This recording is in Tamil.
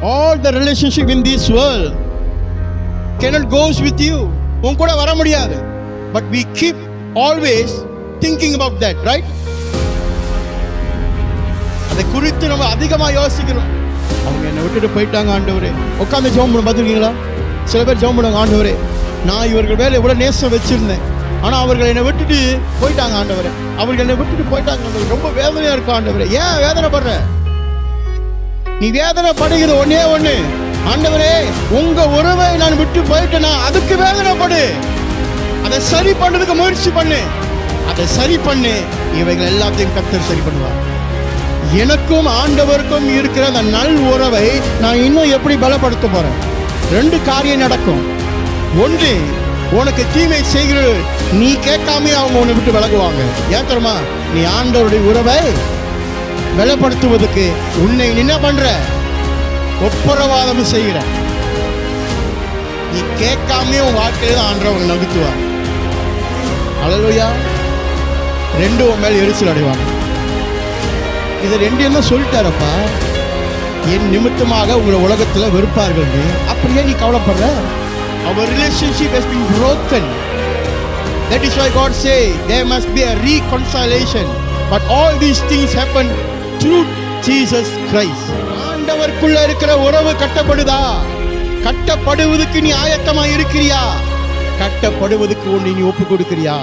All the relationship in this world cannot goes with you. உன் கூட வர முடியாது. But we keep always thinking about that, right? அதை குறித்து நம்ம அதிகமா யோசிக்கிறோம். அவங்க என்னை விட்டுட்டு போயிட்டாங்க ஆண்டவரே. உட்காந்து ஜெபம் பண்ண பார்த்துருக்கீங்களா? சில பேர் ஜெபம் பண்ணுவாங்க, ஆண்டவரே நான் இவர்கள் மேலே எவ்வளோ நேசம் வச்சிருந்தேன், ஆனால் அவர்கள் என்னை விட்டுட்டு போயிட்டாங்க ஆண்டவரே. அவர்கள் என்னை விட்டுட்டு போயிட்டாங்க ஆண்டவரே. ரொம்ப வேதனையா இருக்கும் ஆண்டவரே. ஏன் வேதனைப்படுற? நீ வேதனைப்படுகிற ஒன்னே ஒண்ணு, ஆண்டவரே உங்க உறவை நான் விட்டு போயிட்டேனா அதுக்கு வேதனைப்படு. அதை சரி பண்றதுக்கு முயற்சி பண்ணு. அதை சரி பண்ணு. இவைகள் எல்லாத்தையும் கர்த்தர் சரி பண்ணுவார். எனக்கும் ஆண்டவருக்கும் இருக்கிற அந்த நல் உறவை நான் இன்னும் எப்படி பலப்படுத்த போறேன்? 2 காரியம் நடக்கும். ஒன்று, உனக்கு தீமை செய்கிறது நீ கேட்காம அவங்க உன்னை விட்டு விலகுவாங்க. ஏன் தெரியுமா? நீ ஆண்டவருடைய உறவை பலப்படுத்துவதற்கு உன்னை என்ன பண்ற? ஒப்புரவாதம் செய்கிற. நீ கேட்காம உன் வாழ்க்கையில தான் ஆண்டவர் நகர்த்துவார். அல்லேலூயா. 2 உன் மேல் எரிச்சல் அடைவாங்க. இதை 2 என்ன சொல்லிட்டாரப்பா, என் நிமித்தமாக உங்களை உலகத்துல வெறுப்பார்கள். அப்படியே நீ கவலைப்படுற? Our relationship has been broken. That is why God say there must be a reconciliation. But all these things happen through Jesus Christ. ஆண்டவருக்குள்ள இருக்கிற உறவு கட்டப்படுதா? கட்டப்படுவதற்கு நீ ஆயத்தமா இருக்கிறியா? கட்டப்படுவதற்கு உன்னை நீ ஒப்பு கொடுக்கிறியா?